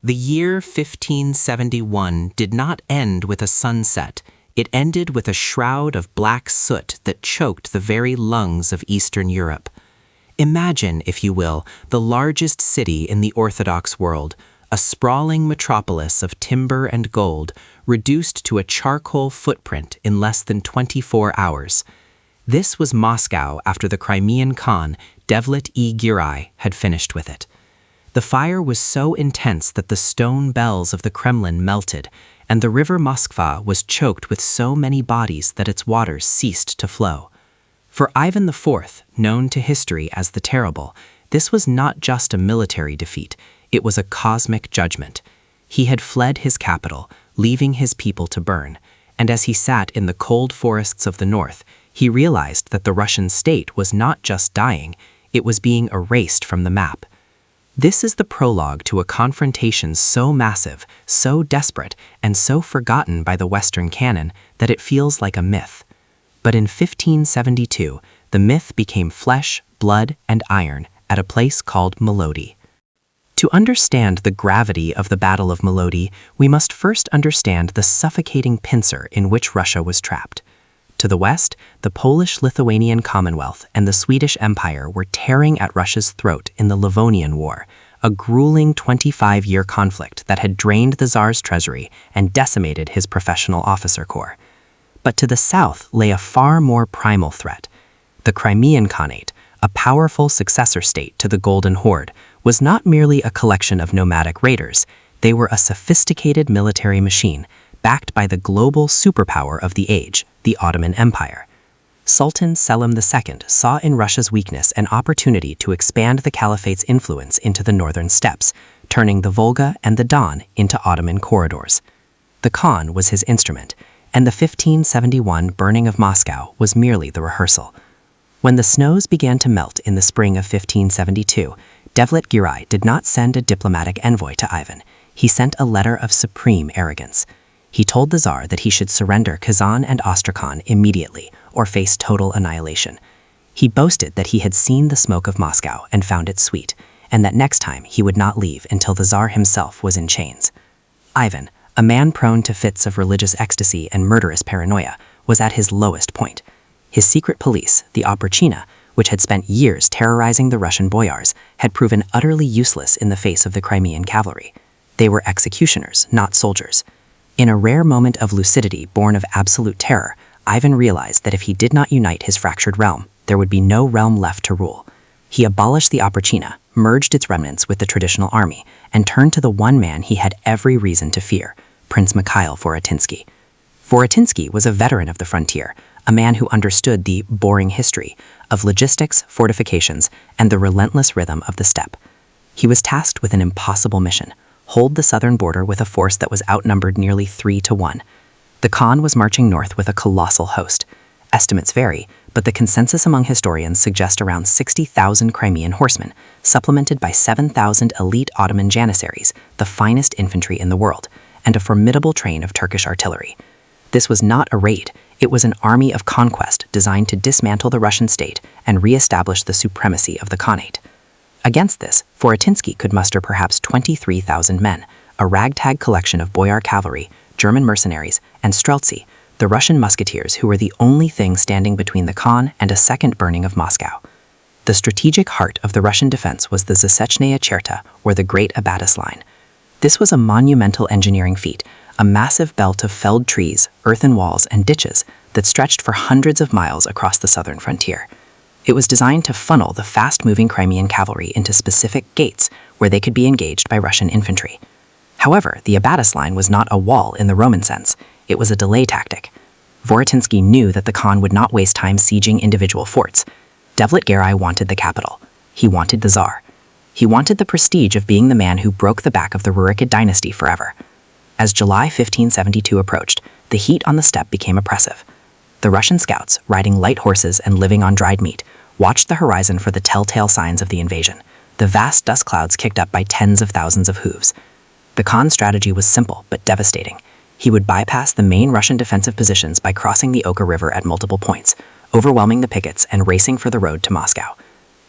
The year 1571 did not end with a sunset. It ended with a shroud of black soot that choked the very lungs of Eastern Europe. Imagine, if you will, the largest city in the Orthodox world, a sprawling metropolis of timber and gold, reduced to a charcoal footprint in less than 24 hours. This was Moscow after the Crimean Khan, Gulyay-gorod, had finished with it. The fire was so intense that the stone bells of the Kremlin melted, and the river Moskva was choked with so many bodies that its waters ceased to flow. For Ivan IV, known to history as the Terrible, this was not just a military defeat, it was a cosmic judgment. He had fled his capital, leaving his people to burn, and as he sat in the cold forests of the north, he realized that the Russian state was not just dying, it was being erased from the map. This is the prologue to a confrontation so massive, so desperate, and so forgotten by the Western canon that it feels like a myth. But in 1572, the myth became flesh, blood, and iron at a place called Molodi. To understand the gravity of the Battle of Molodi, we must first understand the suffocating pincer in which Russia was trapped. To the west, the Polish-Lithuanian Commonwealth and the Swedish Empire were tearing at Russia's throat in the Livonian War, a grueling 25-year conflict that had drained the Tsar's treasury and decimated his professional officer corps. But to the south lay a far more primal threat. The Crimean Khanate, a powerful successor state to the Golden Horde, was not merely a collection of nomadic raiders, they were a sophisticated military machine, backed by the global superpower of the age, the Ottoman Empire. Sultan Selim II saw in Russia's weakness an opportunity to expand the Caliphate's influence into the northern steppes, turning the Volga and the Don into Ottoman corridors. The Khan was his instrument, and the 1571 burning of Moscow was merely the rehearsal. When the snows began to melt in the spring of 1572, Gulyay-gorod did not send a diplomatic envoy to Ivan. He sent a letter of supreme arrogance. He told the Tsar that he should surrender Kazan and Astrakhan immediately or face total annihilation. He boasted that he had seen the smoke of Moscow and found it sweet, and that next time he would not leave until the Tsar himself was in chains. Ivan, a man prone to fits of religious ecstasy and murderous paranoia, was at his lowest point. His secret police, the Oprechina, which had spent years terrorizing the Russian boyars, had proven utterly useless in the face of the Crimean cavalry. They were executioners, not soldiers. In a rare moment of lucidity born of absolute terror, Ivan realized that if he did not unite his fractured realm, there would be no realm left to rule. He abolished the Oprechina, merged its remnants with the traditional army, and turned to the one man he had every reason to fear, Prince Mikhail Vorotensky. Vorotensky was a veteran of the frontier, a man who understood the boring history of logistics, fortifications, and the relentless rhythm of the steppe. He was tasked with an impossible mission: hold the southern border with a force that was outnumbered nearly 3-1. The Khan was marching north with a colossal host. Estimates vary, but the consensus among historians suggests around 60,000 Crimean horsemen, supplemented by 7,000 elite Ottoman janissaries, the finest infantry in the world, and a formidable train of Turkish artillery. This was not a raid, it was an army of conquest designed to dismantle the Russian state and re-establish the supremacy of the Khanate. Against this, Vorotensky could muster perhaps 23,000 men, a ragtag collection of boyar cavalry, German mercenaries, and streltsy, the Russian musketeers who were the only thing standing between the Khan and a second burning of Moscow. The strategic heart of the Russian defense was the Zasechnaya Cherta, or the Great Abatis Line. This was a monumental engineering feat, a massive belt of felled trees, earthen walls, and ditches that stretched for hundreds of miles across the southern frontier. It was designed to funnel the fast-moving Crimean cavalry into specific gates where they could be engaged by Russian infantry. However, the Abatis Line was not a wall in the Roman sense. It was a delay tactic. Vorotensky knew that the Khan would not waste time sieging individual forts. Gulyay-gorod wanted the capital. He wanted the Tsar. He wanted the prestige of being the man who broke the back of the Rurikid dynasty forever. As July 1572 approached, the heat on the steppe became oppressive. The Russian scouts, riding light horses and living on dried meat, watched the horizon for the telltale signs of the invasion, the vast dust clouds kicked up by tens of thousands of hooves. The Khan's strategy was simple but devastating. He would bypass the main Russian defensive positions by crossing the Oka River at multiple points, overwhelming the pickets and racing for the road to Moscow.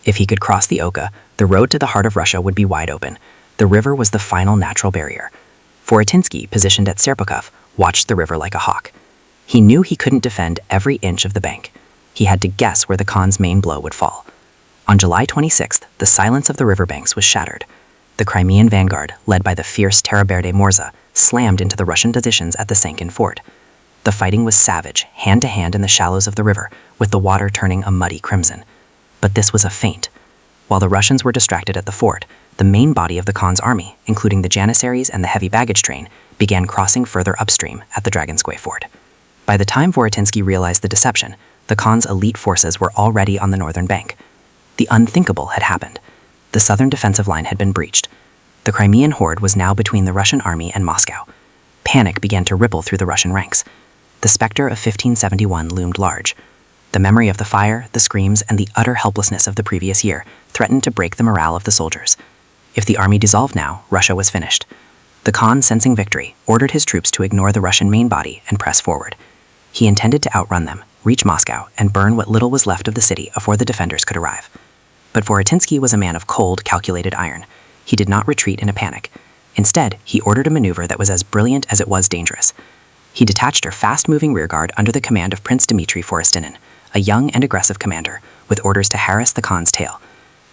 If he could cross the Oka, the road to the heart of Russia would be wide open. The river was the final natural barrier. Voritinsky, positioned at Serpukhov, watched the river like a hawk. He knew he couldn't defend every inch of the bank. He had to guess where the Khan's main blow would fall. On July 26th, the silence of the riverbanks was shattered. The Crimean vanguard, led by the fierce Teraberde Morza, slammed into the Russian positions at the Sankin fort. The fighting was savage, hand-to-hand in the shallows of the river, with the water turning a muddy crimson. But this was a feint. While the Russians were distracted at the fort, the main body of the Khan's army, including the Janissaries and the heavy baggage train, began crossing further upstream at the Dragonskoye fort. By the time Voritinsky realized the deception, the Khan's elite forces were already on the northern bank. The unthinkable had happened. The southern defensive line had been breached. The Crimean Horde was now between the Russian army and Moscow. Panic began to ripple through the Russian ranks. The specter of 1571 loomed large. The memory of the fire, the screams, and the utter helplessness of the previous year threatened to break the morale of the soldiers. If the army dissolved now, Russia was finished. The Khan, sensing victory, ordered his troops to ignore the Russian main body and press forward. He intended to outrun them, reach Moscow, and burn what little was left of the city before the defenders could arrive. But Voritinsky was a man of cold, calculated iron. He did not retreat in a panic. Instead, he ordered a maneuver that was as brilliant as it was dangerous. He detached a fast-moving rearguard under the command of Prince Dmitry Forostinin, a young and aggressive commander, with orders to harass the Khan's tail.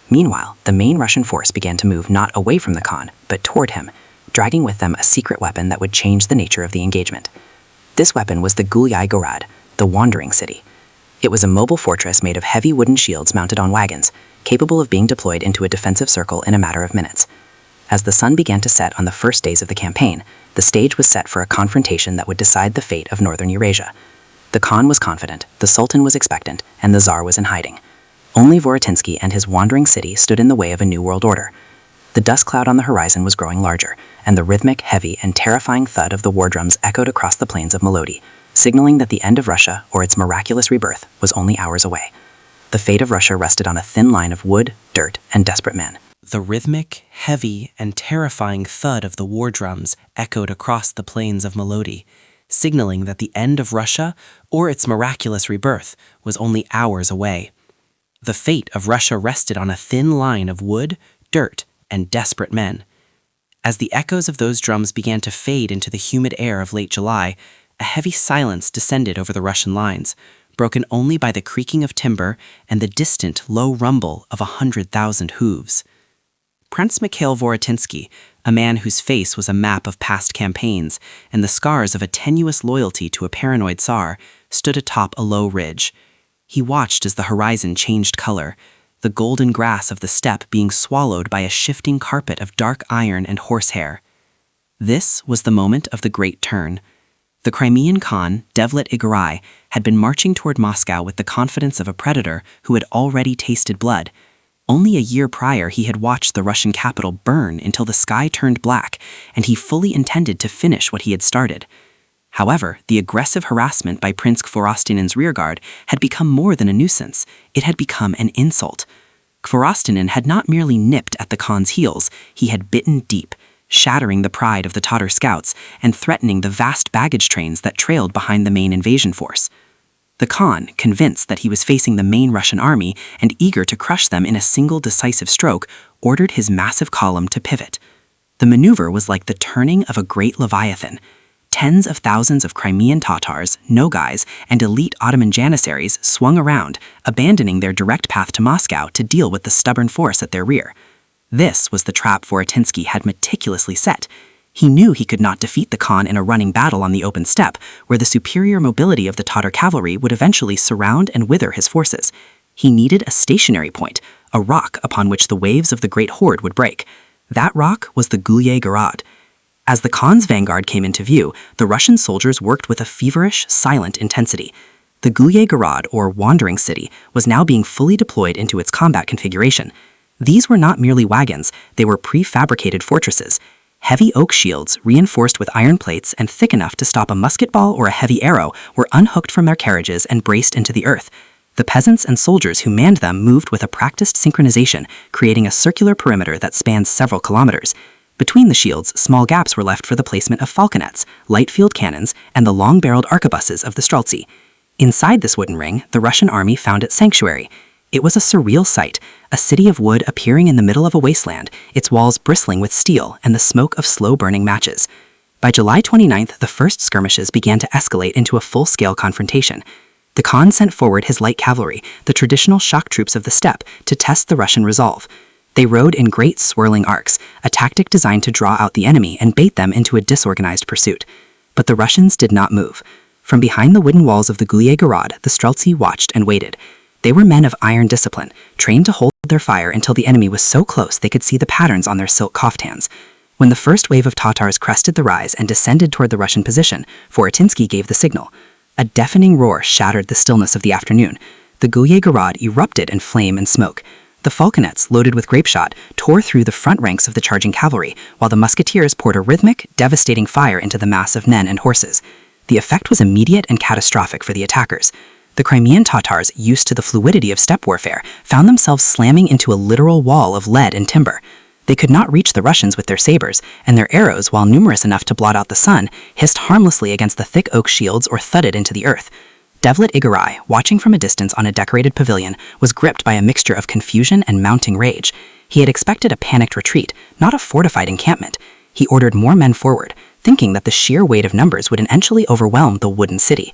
Meanwhile, the main Russian force began to move not away from the Khan, but toward him, dragging with them a secret weapon that would change the nature of the engagement. This weapon was the Gulyay-gorod, the Wandering City. It was a mobile fortress made of heavy wooden shields mounted on wagons, capable of being deployed into a defensive circle in a matter of minutes. As the sun began to set on the first days of the campaign, the stage was set for a confrontation that would decide the fate of northern Eurasia. The Khan was confident, the Sultan was expectant, and the Tsar was in hiding. Only Voritinsky and his wandering city stood in the way of a new world order. The dust cloud on the horizon was growing larger, and the rhythmic, heavy, and terrifying thud of the war drums echoed across the plains of Molodi, signaling that the end of Russia, or its miraculous rebirth, was only hours away. The fate of Russia rested on a thin line of wood, dirt, and desperate men. The rhythmic, heavy, and terrifying thud of the war drums echoed across the plains of Molodi, signaling that the end of Russia, or its miraculous rebirth, was only hours away. The fate of Russia rested on a thin line of wood, dirt, and desperate men. As the echoes of those drums began to fade into the humid air of late July, a heavy silence descended over the Russian lines, broken only by the creaking of timber and the distant, low rumble of 100,000 hooves. Prince Mikhail Voritinsky, a man whose face was a map of past campaigns and the scars of a tenuous loyalty to a paranoid Tsar, stood atop a low ridge. He watched as the horizon changed color, the golden grass of the steppe being swallowed by a shifting carpet of dark iron and horsehair. This was the moment of the great turn. The Crimean Khan, Devlet-Igorot, had been marching toward Moscow with the confidence of a predator who had already tasted blood. Only a year prior he had watched the Russian capital burn until the sky turned black, and he fully intended to finish what he had started. However, the aggressive harassment by Prince Kvorostinin rearguard had become more than a nuisance. It had become an insult. Kvorostinin had not merely nipped at the Khan's heels, he had bitten deep, shattering the pride of the Tatar scouts and threatening the vast baggage trains that trailed behind the main invasion force. The Khan, convinced that he was facing the main Russian army and eager to crush them in a single decisive stroke, ordered his massive column to pivot. The maneuver was like the turning of a great leviathan. Tens of thousands of Crimean Tatars, Nogais, and elite Ottoman Janissaries swung around, abandoning their direct path to Moscow to deal with the stubborn force at their rear. This was the trap Voritinsky had meticulously set. He knew he could not defeat the Khan in a running battle on the open steppe, where the superior mobility of the Tatar cavalry would eventually surround and wither his forces. He needed a stationary point, a rock upon which the waves of the Great Horde would break. That rock was the Gulyay-gorod. As the Khan's vanguard came into view, the Russian soldiers worked with a feverish, silent intensity. The Gulyay-gorod, or Wandering City, was now being fully deployed into its combat configuration. These were not merely wagons, they were prefabricated fortresses. Heavy oak shields, reinforced with iron plates and thick enough to stop a musket ball or a heavy arrow, were unhooked from their carriages and braced into the earth. The peasants and soldiers who manned them moved with a practiced synchronization, creating a circular perimeter that spans several kilometers. Between the shields, small gaps were left for the placement of falconets, light-field cannons, and the long-barreled arquebuses of the Streltsy. Inside this wooden ring, the Russian army found its sanctuary. It was a surreal sight, a city of wood appearing in the middle of a wasteland, its walls bristling with steel and the smoke of slow-burning matches. By July 29th, the first skirmishes began to escalate into a full-scale confrontation. The Khan sent forward his light cavalry, the traditional shock troops of the steppe, to test the Russian resolve. They rode in great swirling arcs, a tactic designed to draw out the enemy and bait them into a disorganized pursuit. But the Russians did not move. From behind the wooden walls of the Gulyay-gorod, the Streltsy watched and waited. They were men of iron discipline, trained to hold their fire until the enemy was so close they could see the patterns on their silk kaftans. When the first wave of Tatars crested the rise and descended toward the Russian position, Fortinsky gave the signal. A deafening roar shattered the stillness of the afternoon. The Gulyay-gorod erupted in flame and smoke. The falconets, loaded with grapeshot, tore through the front ranks of the charging cavalry, while the musketeers poured a rhythmic, devastating fire into the mass of men and horses. The effect was immediate and catastrophic for the attackers. The Crimean Tatars, used to the fluidity of steppe warfare, found themselves slamming into a literal wall of lead and timber. They could not reach the Russians with their sabers, and their arrows, while numerous enough to blot out the sun, hissed harmlessly against the thick oak shields or thudded into the earth. Devlet Igorai, watching from a distance on a decorated pavilion, was gripped by a mixture of confusion and mounting rage. He had expected a panicked retreat, not a fortified encampment. He ordered more men forward, thinking that the sheer weight of numbers would eventually overwhelm the wooden city.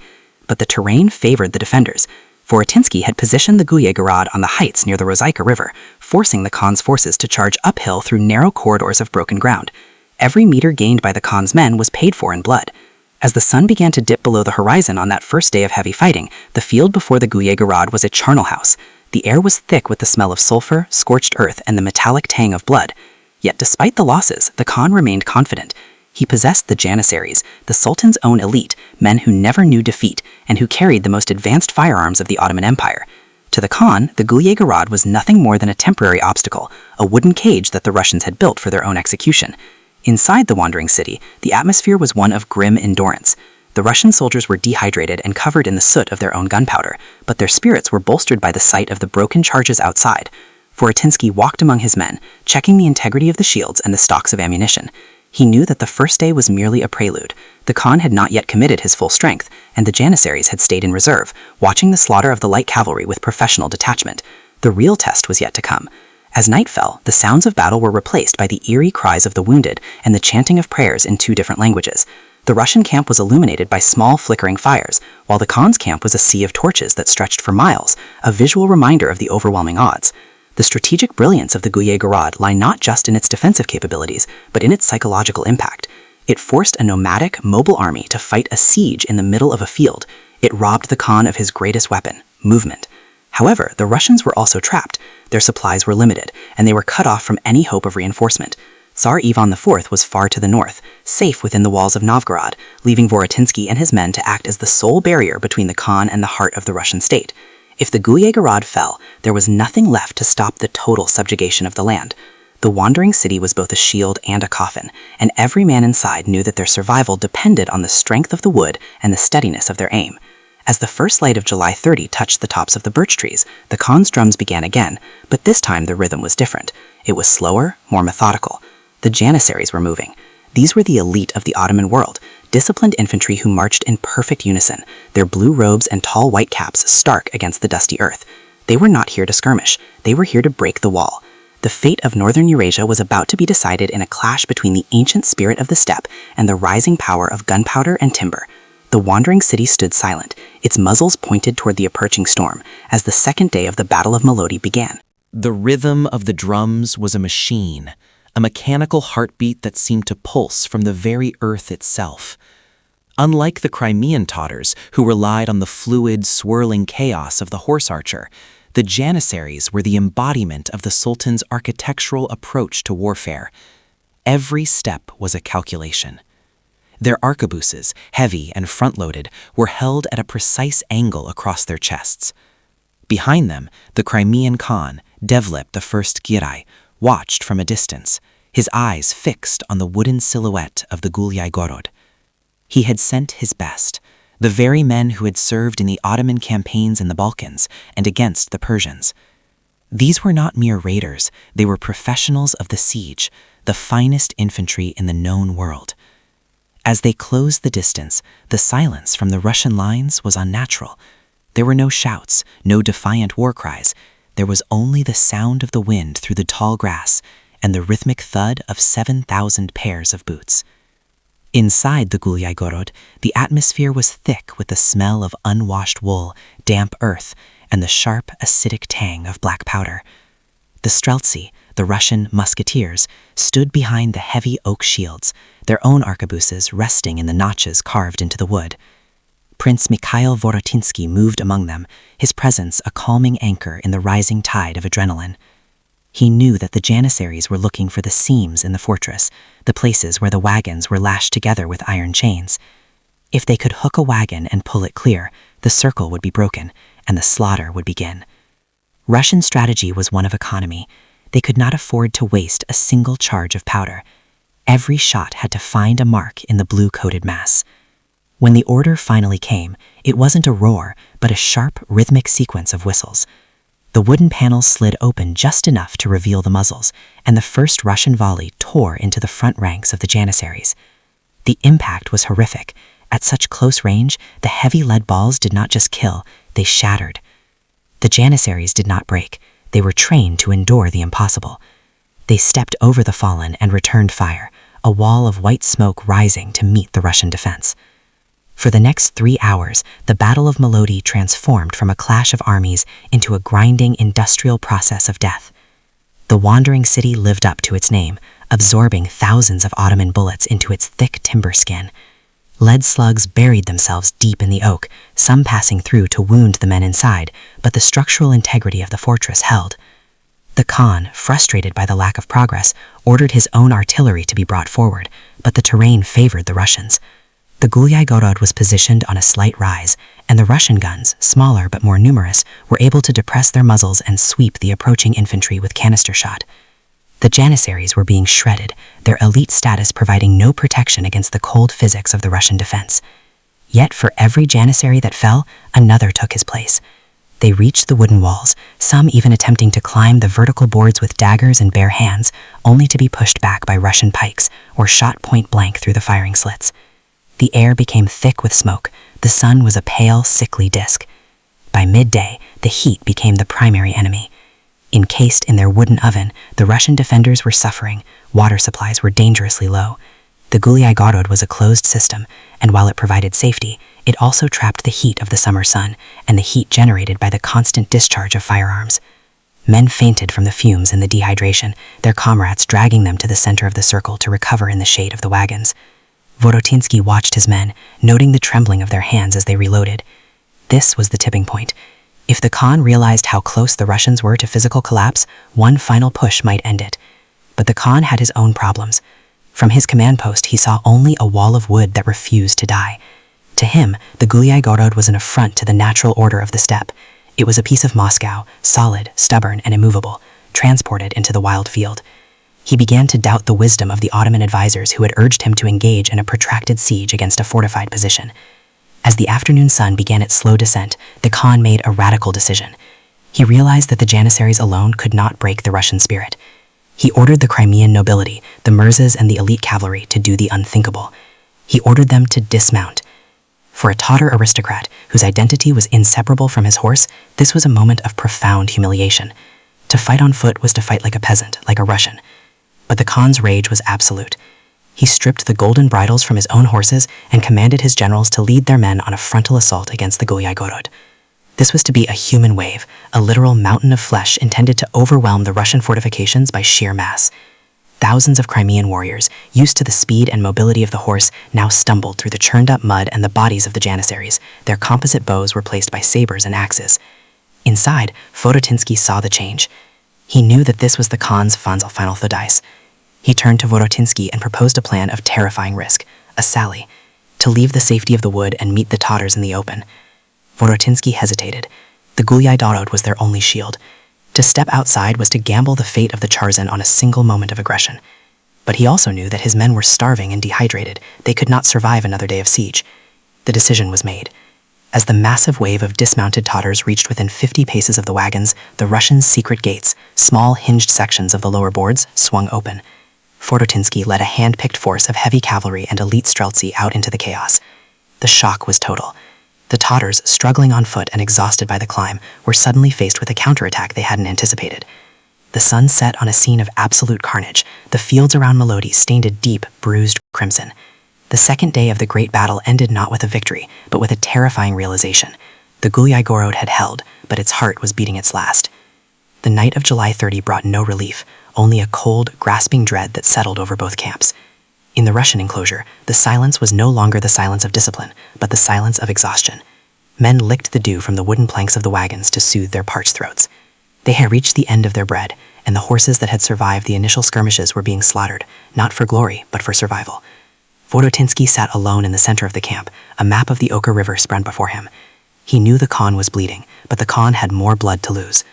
But the terrain favored the defenders. Fortinsky had positioned the Gulyay-gorod on the heights near the Rozaika River, forcing the Khan's forces to charge uphill through narrow corridors of broken ground. Every meter gained by the Khan's men was paid for in blood. As the sun began to dip below the horizon on that first day of heavy fighting, the field before the Gulyay-gorod was a charnel house. The air was thick with the smell of sulfur, scorched earth, and the metallic tang of blood. Yet despite the losses, the Khan remained confident. He possessed the Janissaries, the Sultan's own elite, men who never knew defeat, and who carried the most advanced firearms of the Ottoman Empire. To the Khan, the Gulyay-gorod was nothing more than a temporary obstacle, a wooden cage that the Russians had built for their own execution. Inside the wandering city, the atmosphere was one of grim endurance. The Russian soldiers were dehydrated and covered in the soot of their own gunpowder, but their spirits were bolstered by the sight of the broken charges outside. Fortinsky walked among his men, checking the integrity of the shields and the stocks of ammunition. He knew that the first day was merely a prelude. The Khan had not yet committed his full strength, and the Janissaries had stayed in reserve, watching the slaughter of the light cavalry with professional detachment. The real test was yet to come. As night fell, the sounds of battle were replaced by the eerie cries of the wounded and the chanting of prayers in 2 different languages. The Russian camp was illuminated by small flickering fires, while the Khan's camp was a sea of torches that stretched for miles, a visual reminder of the overwhelming odds. The strategic brilliance of the Gulyay-gorod lie not just in its defensive capabilities, but in its psychological impact. It forced a nomadic, mobile army to fight a siege in the middle of a field. It robbed the Khan of his greatest weapon, movement. However, the Russians were also trapped. Their supplies were limited, and they were cut off from any hope of reinforcement. Tsar Ivan IV was far to the north, safe within the walls of Novgorod, leaving Vorotinsky and his men to act as the sole barrier between the Khan and the heart of the Russian state. If the Gulyay-gorod fell, there was nothing left to stop the total subjugation of the land. The wandering city was both a shield and a coffin, and every man inside knew that their survival depended on the strength of the wood and the steadiness of their aim. As the first light of July 30 touched the tops of the birch trees, the Khan's drums began again, but this time the rhythm was different. It was slower, more methodical. The Janissaries were moving. These were the elite of the Ottoman world, disciplined infantry who marched in perfect unison, their blue robes and tall white caps stark against the dusty earth. They were not here to skirmish. They were here to break the wall. The fate of northern Eurasia was about to be decided in a clash between the ancient spirit of the steppe and the rising power of gunpowder and timber. The wandering city stood silent, its muzzles pointed toward the approaching storm, as the second day of the Battle of Molodi began. The rhythm of the drums was a machine, a mechanical heartbeat that seemed to pulse from the very earth itself. Unlike the Crimean Tatars, who relied on the fluid, swirling chaos of the horse archer, the Janissaries were the embodiment of the Sultan's architectural approach to warfare. Every step was a calculation. Their arquebuses, heavy and front-loaded, were held at a precise angle across their chests. Behind them, the Crimean Khan, Devlet I, watched from a distance, his eyes fixed on the wooden silhouette of the Gulyay-gorod. He had sent his best, the very men who had served in the Ottoman campaigns in the Balkans and against the Persians. These were not mere raiders, they were professionals of the siege, the finest infantry in the known world. As they closed the distance, the silence from the Russian lines was unnatural. There were no shouts, no defiant war cries. there was only the sound of the wind through the tall grass and the rhythmic thud of 7,000 pairs of boots. Inside the Gulyay-gorod, the atmosphere was thick with the smell of unwashed wool, damp earth, and the sharp, acidic tang of black powder. The streltsy, the Russian musketeers, stood behind the heavy oak shields, their own arquebuses resting in the notches carved into the wood. Prince Mikhail moved among them, his presence a calming anchor in the rising tide of adrenaline. He knew that the Janissaries were looking for the seams in the fortress, the places where the wagons were lashed together with iron chains. If they could hook a wagon and pull it clear, the circle would be broken, and the slaughter would begin. Russian strategy was one of economy. They could not afford to waste a single charge of powder. Every shot had to find a mark in the blue-coated mass. When the order finally came, it wasn't a roar, but a sharp, rhythmic sequence of whistles. The wooden panels slid open just enough to reveal the muzzles, and the first Russian volley tore into the front ranks of the Janissaries. The impact was horrific. At such close range, the heavy lead balls did not just kill, they shattered. The Janissaries did not break. They were trained to endure the impossible. They stepped over the fallen and returned fire, a wall of white smoke rising to meet the Russian defense. For the next 3 hours, the Battle of Molodi transformed from a clash of armies into a grinding industrial process of death. The wandering city lived up to its name, absorbing thousands of Ottoman bullets into its thick timber skin. Lead slugs buried themselves deep in the oak, some passing through to wound the men inside, but the structural integrity of the fortress held. The Khan, frustrated by the lack of progress, ordered his own artillery to be brought forward, but the terrain favored the Russians. The Gulyay-gorod was positioned on a slight rise, and the Russian guns, smaller but more numerous, were able to depress their muzzles and sweep the approaching infantry with canister shot. The Janissaries were being shredded, their elite status providing no protection against the cold physics of the Russian defense. Yet for every Janissary that fell, another took his place. They reached the wooden walls, some even attempting to climb the vertical boards with daggers and bare hands, only to be pushed back by Russian pikes or shot point blank through the firing slits. The air became thick with smoke. The sun was a pale, sickly disk. By midday, the heat became the primary enemy. Encased in their wooden oven, the Russian defenders were suffering. Water supplies were dangerously low. The Gulyay-gorod was a closed system, and while it provided safety, it also trapped the heat of the summer sun and the heat generated by the constant discharge of firearms. Men fainted from the fumes and the dehydration, their comrades dragging them to the center of the circle to recover in the shade of the wagons. Vorotinsky watched his men, noting the trembling of their hands as they reloaded. This was the tipping point. If the Khan realized how close the Russians were to physical collapse, one final push might end it. But the Khan had his own problems. From his command post, he saw only a wall of wood that refused to die. To him, the Gulyay-gorod was an affront to the natural order of the steppe. It was a piece of Moscow, solid, stubborn, and immovable, transported into the wild field. He began to doubt the wisdom of the Ottoman advisors who had urged him to engage in a protracted siege against a fortified position. As the afternoon sun began its slow descent, the Khan made a radical decision. He realized that the Janissaries alone could not break the Russian spirit. He ordered the Crimean nobility, the Mirzas and the elite cavalry to do the unthinkable. He ordered them to dismount. For a Tatar aristocrat whose identity was inseparable from his horse, this was a moment of profound humiliation. To fight on foot was to fight like a peasant, like a Russian. But the Khan's rage was absolute. He stripped the golden bridles from his own horses and commanded his generals to lead their men on a frontal assault against the Gulyay-gorod. This was to be a human wave, a literal mountain of flesh intended to overwhelm the Russian fortifications by sheer mass. Thousands of Crimean warriors, used to the speed and mobility of the horse, now stumbled through the churned-up mud and the bodies of the Janissaries. Their composite bows were replaced by sabers and axes. Inside, Vorotinsky saw the change. He knew that this was the Khan's final dice. He turned to Vorotinsky and proposed a plan of terrifying risk, a sally, to leave the safety of the wood and meet the Tatars in the open. Vorotinsky hesitated. The Gulyay-gorod was their only shield. To step outside was to gamble the fate of the Charzan on a single moment of aggression. But he also knew that his men were starving and dehydrated. They could not survive another day of siege. The decision was made. As the massive wave of dismounted Tatars reached within 50 paces of the wagons, the Russians' secret gates, small hinged sections of the lower boards, swung open. Vorotinsky led a hand-picked force of heavy cavalry and elite streltsy out into the chaos. The shock was total. The Tatars, struggling on foot and exhausted by the climb, were suddenly faced with a counterattack they hadn't anticipated. The sun set on a scene of absolute carnage. The fields around Molodi stained a deep, bruised crimson. The second day of the great battle ended not with a victory, but with a terrifying realization. The Gulyay-gorod had held, but its heart was beating its last. The night of July 30 brought no relief, only a cold, grasping dread that settled over both camps. In the Russian enclosure, the silence was no longer the silence of discipline, but the silence of exhaustion. Men licked the dew from the wooden planks of the wagons to soothe their parched throats. They had reached the end of their bread, and the horses that had survived the initial skirmishes were being slaughtered, not for glory, but for survival. Vorotinsky sat alone in the center of the camp, a map of the Oka River spread before him. He knew the Khan was bleeding, but the Khan had more blood to lose.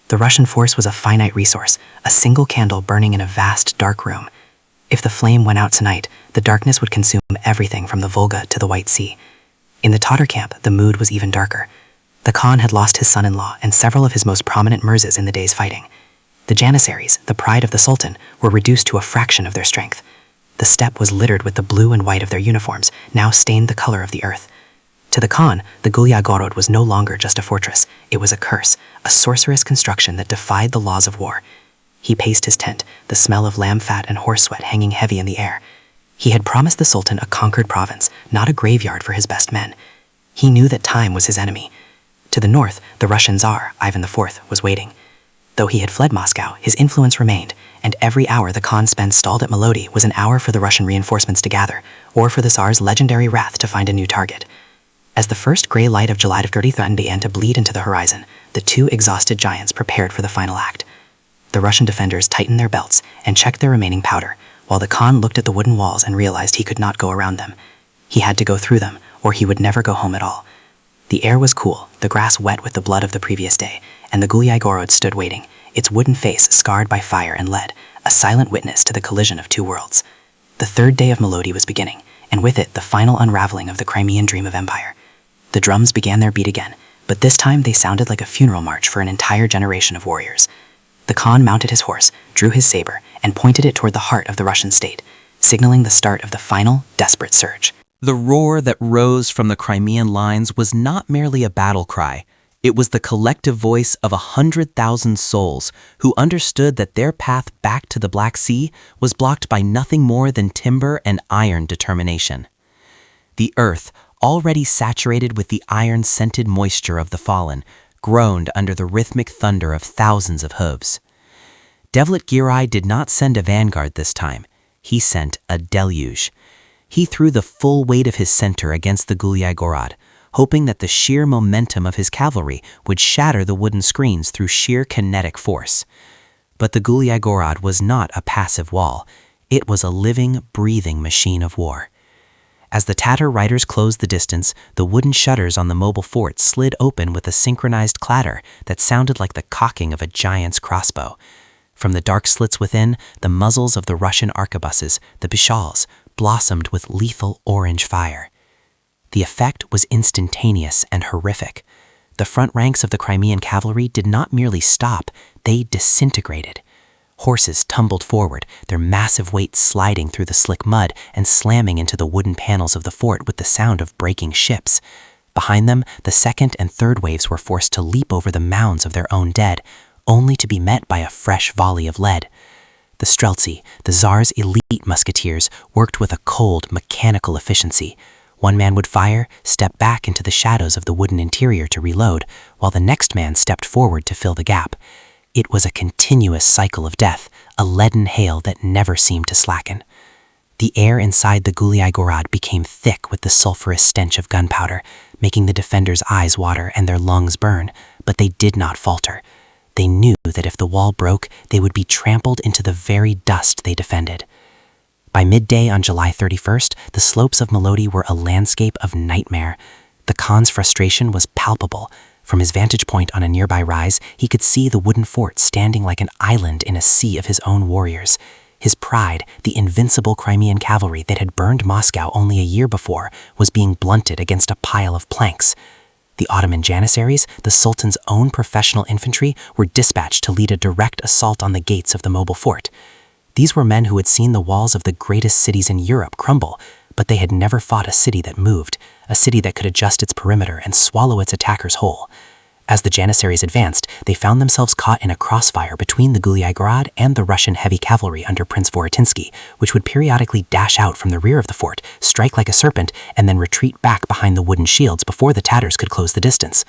The Russian force was a finite resource, a single candle burning in a vast, dark room. If the flame went out tonight, the darkness would consume everything from the Volga to the White Sea. In the Tatar camp, the mood was even darker. The Khan had lost his son-in-law and several of his most prominent mirzas in the day's fighting. The Janissaries, the pride of the Sultan, were reduced to a fraction of their strength. The steppe was littered with the blue and white of their uniforms, now stained the color of the earth. To the Khan, the Gulyay-gorod was no longer just a fortress. It was a curse, a sorcerous construction that defied the laws of war. He paced his tent, the smell of lamb fat and horse sweat hanging heavy in the air. He had promised the Sultan a conquered province, not a graveyard for his best men. He knew that time was his enemy. To the north, the Russian Tsar, Ivan IV, was waiting. Though he had fled Moscow, his influence remained, and every hour the Khan spent stalled at Molodi was an hour for the Russian reinforcements to gather, or for the Tsar's legendary wrath to find a new target. As the first gray light of July 30 began to bleed into the horizon, the two exhausted giants prepared for the final act. The Russian defenders tightened their belts and checked their remaining powder, while the Khan looked at the wooden walls and realized he could not go around them. He had to go through them, or he would never go home at all. The air was cool, the grass wet with the blood of the previous day, and the Gulyay-gorod stood waiting, its wooden face scarred by fire and lead, a silent witness to the collision of two worlds. The third day of Molodi was beginning, and with it the final unraveling of the Crimean dream of empire. The drums began their beat again, but this time they sounded like a funeral march for an entire generation of warriors. The Khan mounted his horse, drew his saber, and pointed it toward the heart of the Russian state, signaling the start of the final, desperate surge. The roar that rose from the Crimean lines was not merely a battle cry. It was the collective voice of 100,000 souls who understood that their path back to the Black Sea was blocked by nothing more than timber and iron determination. The earth, already saturated with the iron-scented moisture of the fallen, groaned under the rhythmic thunder of thousands of hooves. Devlet-Girai did not send a vanguard this time. He sent a deluge. He threw the full weight of his center against the Gulyay-gorod, hoping that the sheer momentum of his cavalry would shatter the wooden screens through sheer kinetic force. But the Gulyay-gorod was not a passive wall. It was a living, breathing machine of war. As the Tatar riders closed the distance, the wooden shutters on the mobile fort slid open with a synchronized clatter that sounded like the cocking of a giant's crossbow. From the dark slits within, the muzzles of the Russian arquebuses, the bishals, blossomed with lethal orange fire. The effect was instantaneous and horrific. The front ranks of the Crimean cavalry did not merely stop, they disintegrated. Horses tumbled forward, their massive weight sliding through the slick mud and slamming into the wooden panels of the fort with the sound of breaking ships. Behind them, the second and third waves were forced to leap over the mounds of their own dead, only to be met by a fresh volley of lead. The Streltsy, the Tsar's elite musketeers, worked with a cold, mechanical efficiency. One man would fire, step back into the shadows of the wooden interior to reload, while the next man stepped forward to fill the gap. It was a continuous cycle of death, a leaden hail that never seemed to slacken. The air inside the Gulyay-gorod became thick with the sulfurous stench of gunpowder, making the defenders' eyes water and their lungs burn, but they did not falter. They knew that if the wall broke, they would be trampled into the very dust they defended. By midday on July 31st, the slopes of Molodi were a landscape of nightmare. The Khan's frustration was palpable. From his vantage point on a nearby rise, he could see the wooden fort standing like an island in a sea of his own warriors. His pride, the invincible Crimean cavalry that had burned Moscow only a year before, was being blunted against a pile of planks. The Ottoman Janissaries, the Sultan's own professional infantry, were dispatched to lead a direct assault on the gates of the mobile fort. These were men who had seen the walls of the greatest cities in Europe crumble, but they had never fought a city that moved, a city that could adjust its perimeter and swallow its attackers whole. As the Janissaries advanced, they found themselves caught in a crossfire between the Gulyay-gorod and the Russian heavy cavalry under Prince Voritinsky, which would periodically dash out from the rear of the fort, strike like a serpent, and then retreat back behind the wooden shields before the Tatars could close the distance.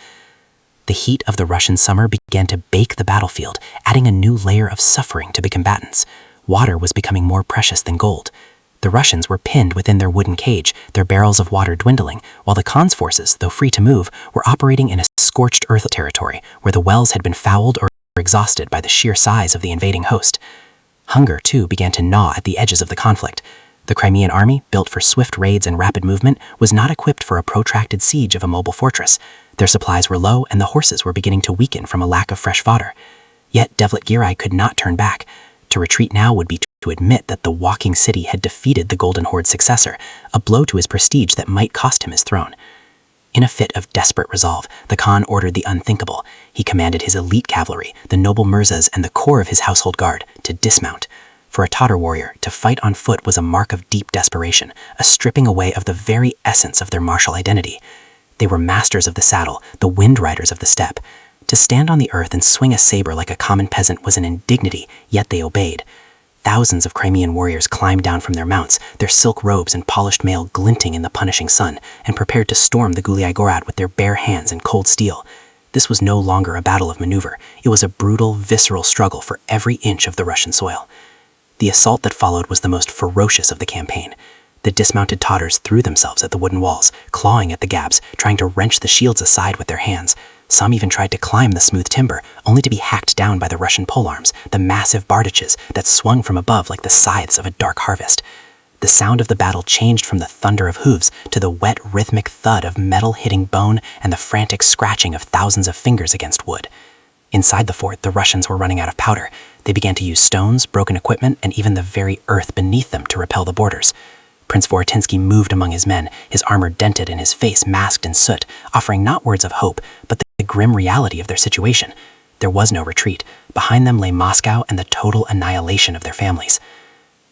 The heat of the Russian summer began to bake the battlefield, adding a new layer of suffering to the combatants. Water was becoming more precious than gold. The Russians were pinned within their wooden cage, their barrels of water dwindling, while the Khan's forces, though free to move, were operating in a scorched earth territory where the wells had been fouled or exhausted by the sheer size of the invading host. Hunger, too, began to gnaw at the edges of the conflict. The Crimean army, built for swift raids and rapid movement, was not equipped for a protracted siege of a mobile fortress. Their supplies were low, and the horses were beginning to weaken from a lack of fresh fodder. Yet Devlet-Giray could not turn back. To retreat now would be to admit that the walking city had defeated the Golden Horde's successor, a blow to his prestige that might cost him his throne. In a fit of desperate resolve, the Khan ordered the unthinkable. He commanded his elite cavalry, the noble Mirzas and the core of his household guard, to dismount. For a Tatar warrior, to fight on foot was a mark of deep desperation, a stripping away of the very essence of their martial identity. They were masters of the saddle, the wind riders of the steppe. To stand on the earth and swing a saber like a common peasant was an indignity, yet they obeyed. Thousands of Crimean warriors climbed down from their mounts, their silk robes and polished mail glinting in the punishing sun, and prepared to storm the Gulyay-gorod with their bare hands and cold steel. This was no longer a battle of maneuver. It was a brutal, visceral struggle for every inch of the Russian soil. The assault that followed was the most ferocious of the campaign. The dismounted Tatars threw themselves at the wooden walls, clawing at the gaps, trying to wrench the shields aside with their hands. Some even tried to climb the smooth timber, only to be hacked down by the Russian polearms, the massive bardaches that swung from above like the scythes of a dark harvest. The sound of the battle changed from the thunder of hooves to the wet, rhythmic thud of metal hitting bone and the frantic scratching of thousands of fingers against wood. Inside the fort, the Russians were running out of powder. They began to use stones, broken equipment, and even the very earth beneath them to repel the boarders. Prince Voritinsky moved among his men, his armor dented and his face masked in soot, offering not words of hope, but the grim reality of their situation. There was no retreat. Behind them lay Moscow and the total annihilation of their families.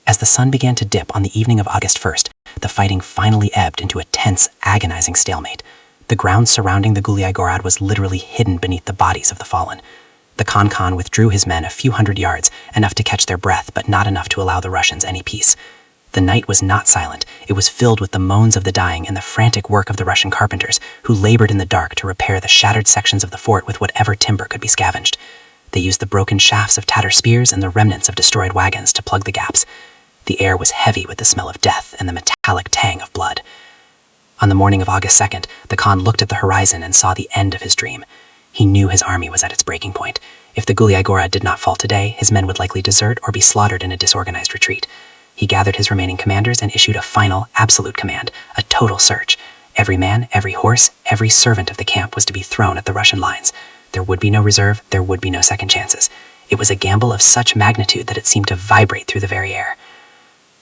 As the sun began to dip on the evening of August 1st, the fighting finally ebbed into a tense, agonizing stalemate. The ground surrounding the Gulyay-gorod was literally hidden beneath the bodies of the fallen. The Khan withdrew his men a few hundred yards, enough to catch their breath, but not enough to allow the Russians any peace. The night was not silent. It was filled with the moans of the dying and the frantic work of the Russian carpenters, who labored in the dark to repair the shattered sections of the fort with whatever timber could be scavenged. They used the broken shafts of tattered spears and the remnants of destroyed wagons to plug the gaps. The air was heavy with the smell of death and the metallic tang of blood. On the morning of August 2nd, the Khan looked at the horizon and saw the end of his dream. He knew his army was at its breaking point. If the Gulyay-gorod did not fall today, his men would likely desert or be slaughtered in a disorganized retreat. He gathered his remaining commanders and issued a final, absolute command, a total search. Every man, every horse, every servant of the camp was to be thrown at the Russian lines. There would be no reserve, there would be no second chances. It was a gamble of such magnitude that it seemed to vibrate through the very air.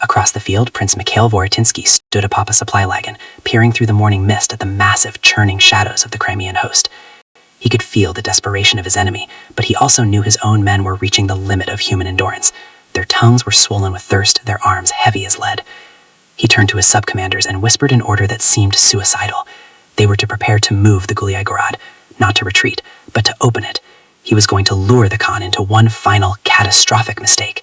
Across the field, Prince Mikhail Voritinsky stood atop a supply wagon, peering through the morning mist at the massive, churning shadows of the Crimean host. He could feel the desperation of his enemy, but he also knew his own men were reaching the limit of human endurance. Their tongues were swollen with thirst, their arms heavy as lead. He turned to his sub-commanders and whispered an order that seemed suicidal. They were to prepare to move the Gulyay-gorod, not to retreat, but to open it. He was going to lure the Khan into one final, catastrophic mistake.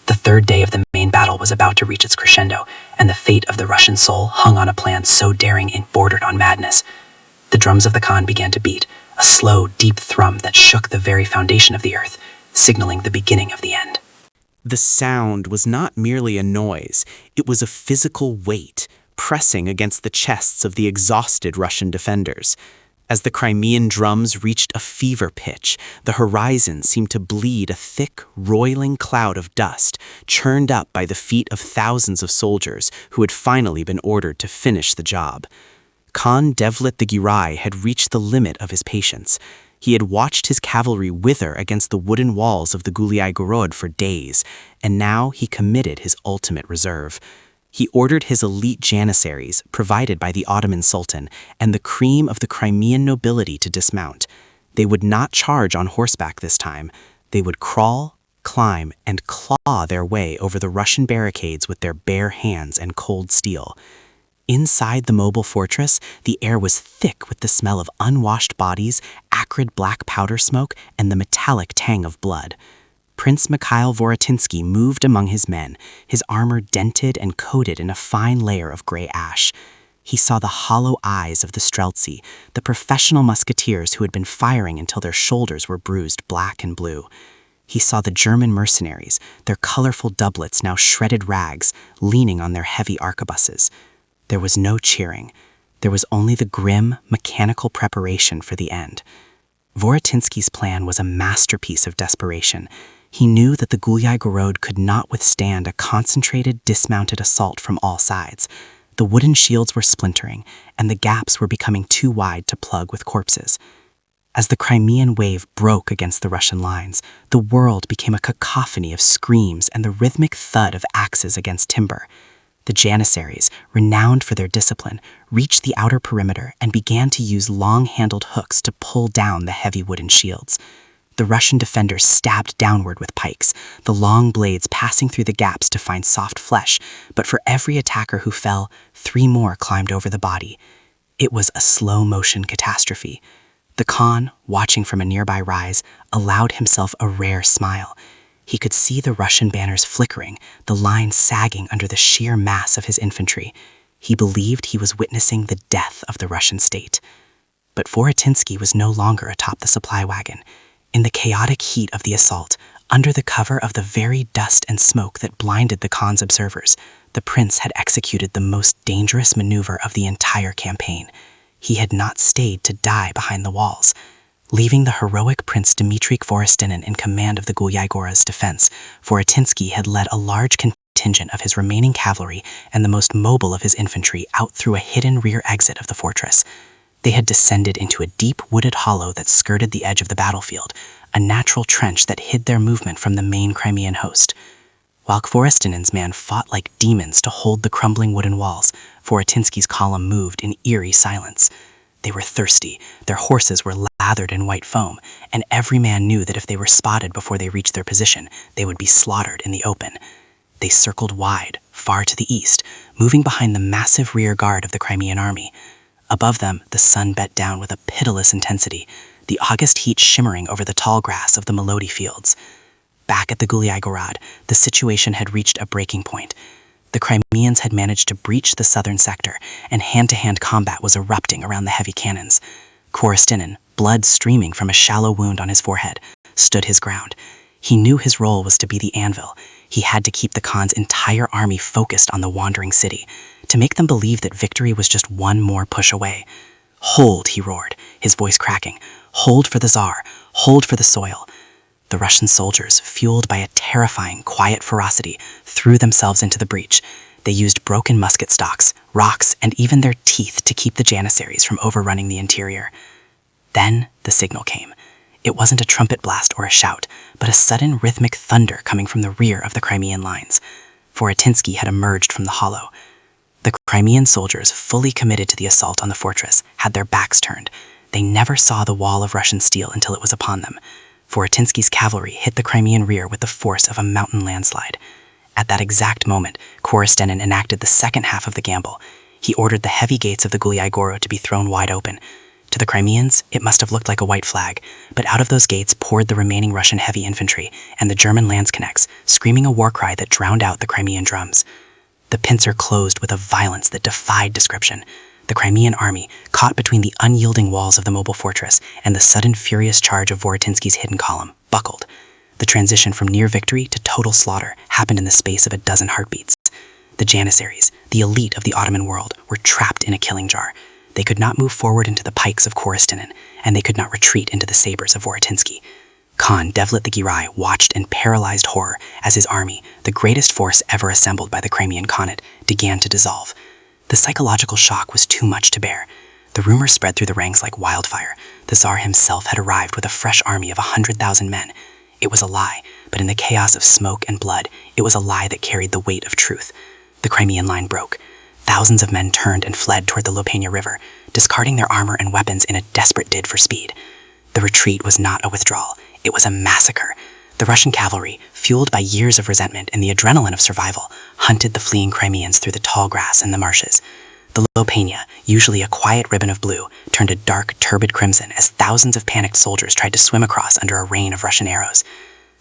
The third day of the main battle was about to reach its crescendo, and the fate of the Russian soul hung on a plan so daring it bordered on madness. The drums of the Khan began to beat, a slow, deep thrum that shook the very foundation of the earth, signaling the beginning of the end. The sound was not merely a noise, it was a physical weight, pressing against the chests of the exhausted Russian defenders. As the Crimean drums reached a fever pitch, the horizon seemed to bleed a thick, roiling cloud of dust, churned up by the feet of thousands of soldiers who had finally been ordered to finish the job. Khan Devlet-Giray had reached the limit of his patience. He had watched his cavalry wither against the wooden walls of the Gulyay-gorod for days, and now he committed his ultimate reserve. He ordered his elite janissaries, provided by the Ottoman Sultan, and the cream of the Crimean nobility to dismount. They would not charge on horseback this time. They would crawl, climb, and claw their way over the Russian barricades with their bare hands and cold steel. Inside the mobile fortress, the air was thick with the smell of unwashed bodies, acrid black powder smoke, and the metallic tang of blood. Prince Mikhail Vorotensky moved among his men, his armor dented and coated in a fine layer of gray ash. He saw the hollow eyes of the Streltsy, the professional musketeers who had been firing until their shoulders were bruised black and blue. He saw the German mercenaries, their colorful doublets now shredded rags, leaning on their heavy arquebuses. There was no cheering. There was only the grim, mechanical preparation for the end. Vorotensky's plan was a masterpiece of desperation. He knew that the Gulyay-gorod could not withstand a concentrated, dismounted assault from all sides. The wooden shields were splintering, and the gaps were becoming too wide to plug with corpses. As the Crimean wave broke against the Russian lines, the world became a cacophony of screams and the rhythmic thud of axes against timber. The Janissaries, renowned for their discipline, reached the outer perimeter and began to use long-handled hooks to pull down the heavy wooden shields. The Russian defenders stabbed downward with pikes, the long blades passing through the gaps to find soft flesh, but for every attacker who fell, 3 more climbed over the body. It was a slow-motion catastrophe. The Khan, watching from a nearby rise, allowed himself a rare smile. He could see the Russian banners flickering, the lines sagging under the sheer mass of his infantry. He believed he was witnessing the death of the Russian state. But Vorotensky was no longer atop the supply wagon. In the chaotic heat of the assault, under the cover of the very dust and smoke that blinded the Khan's observers, the prince had executed the most dangerous maneuver of the entire campaign. He had not stayed to die behind the walls. Leaving the heroic Prince Dmitry Kvorostinin in command of the Gulyay-gorod's defense, Vorotensky had led a large contingent of his remaining cavalry and the most mobile of his infantry out through a hidden rear exit of the fortress. They had descended into a deep wooded hollow that skirted the edge of the battlefield, a natural trench that hid their movement from the main Crimean host. While Kvorostinin's men fought like demons to hold the crumbling wooden walls, Vorotensky's column moved in eerie silence. They were thirsty, their horses were lathered in white foam, and every man knew that if they were spotted before they reached their position, they would be slaughtered in the open. They circled wide, far to the east, moving behind the massive rear guard of the Crimean army. Above them, the sun beat down with a pitiless intensity, the August heat shimmering over the tall grass of the Molodi fields. Back at the Gulyay-gorod, the situation had reached a breaking point. The Crimeans had managed to breach the southern sector, and hand-to-hand combat was erupting around the heavy cannons. Kvorostinin, blood streaming from a shallow wound on his forehead, stood his ground. He knew his role was to be the anvil. He had to keep the Khan's entire army focused on the wandering city, to make them believe that victory was just one more push away. "Hold," he roared, his voice cracking. "Hold for the Tsar. Hold for the soil." The Russian soldiers, fueled by a terrifying, quiet ferocity, threw themselves into the breach. They used broken musket stocks, rocks, and even their teeth to keep the Janissaries from overrunning the interior. Then the signal came. It wasn't a trumpet blast or a shout, but a sudden rhythmic thunder coming from the rear of the Crimean lines. Vorotensky had emerged from the hollow. The Crimean soldiers, fully committed to the assault on the fortress, had their backs turned. They never saw the wall of Russian steel until it was upon them. Vorotensky's cavalry hit the Crimean rear with the force of a mountain landslide. At that exact moment, Kvorostinin enacted the second half of the gamble. He ordered the heavy gates of the Gulyay-gorod to be thrown wide open. To the Crimeans, it must have looked like a white flag, but out of those gates poured the remaining Russian heavy infantry and the German Landsknechts, screaming a war cry that drowned out the Crimean drums. The pincer closed with a violence that defied description. The Crimean army, caught between the unyielding walls of the mobile fortress and the sudden furious charge of Vorotensky's hidden column, buckled. The transition from near victory to total slaughter happened in the space of a dozen heartbeats. The Janissaries, the elite of the Ottoman world, were trapped in a killing jar. They could not move forward into the pikes of Kvorostinin, and they could not retreat into the sabers of Vorotensky. Khan Devlet the Girai watched in paralyzed horror as his army, the greatest force ever assembled by the Crimean Khanate, began to dissolve. The psychological shock was too much to bear. The rumor spread through the ranks like wildfire. The Tsar himself had arrived with a fresh army of 100,000 men. It was a lie, but in the chaos of smoke and blood, it was a lie that carried the weight of truth. The Crimean line broke. Thousands of men turned and fled toward the Lopania River, discarding their armor and weapons in a desperate bid for speed. The retreat was not a withdrawal. It was a massacre. The Russian cavalry, fueled by years of resentment and the adrenaline of survival, hunted the fleeing Crimeans through the tall grass and the marshes. The Lopania, usually a quiet ribbon of blue, turned a dark, turbid crimson as thousands of panicked soldiers tried to swim across under a rain of Russian arrows.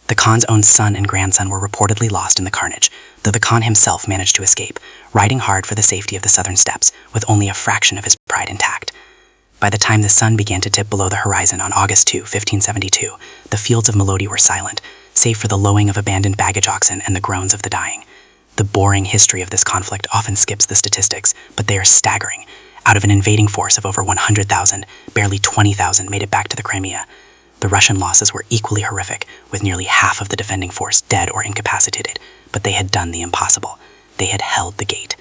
The Khan's own son and grandson were reportedly lost in the carnage, though the Khan himself managed to escape, riding hard for the safety of the southern steppes, with only a fraction of his pride intact. By the time the sun began to tip below the horizon on August 2, 1572, the fields of Molodi were silent, save for the lowing of abandoned baggage oxen and the groans of the dying. The boring history of this conflict often skips the statistics, but they are staggering. Out of an invading force of over 100,000, barely 20,000 made it back to the Crimea. The Russian losses were equally horrific, with nearly half of the defending force dead or incapacitated, but they had done the impossible. They had held the gate.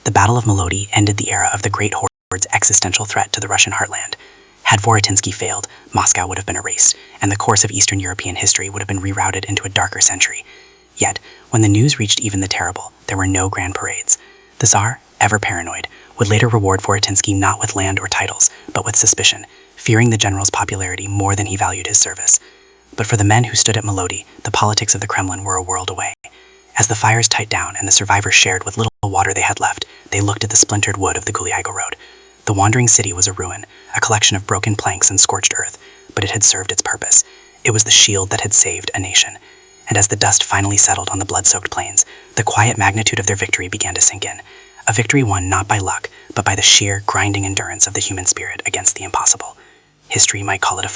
The Battle of Molodi ended the era of the Great Horde's existential threat to the Russian heartland. Had Voritinsky failed, Moscow would have been erased, and the course of Eastern European history would have been rerouted into a darker century. Yet, when the news reached even the terrible, there were no grand parades. The Tsar, ever paranoid, would later reward Voritinsky not with land or titles, but with suspicion, fearing the general's popularity more than he valued his service. But for the men who stood at Molodi, the politics of the Kremlin were a world away. As the fires died down and the survivors shared what little water they had left, they looked at the splintered wood of the Gulyay-gorod. The wandering city was a ruin, a collection of broken planks and scorched earth, but it had served its purpose. It was the shield that had saved a nation. And as the dust finally settled on the blood-soaked plains, the quiet magnitude of their victory began to sink in. A victory won not by luck, but by the sheer, grinding endurance of the human spirit against the impossible. History might call it a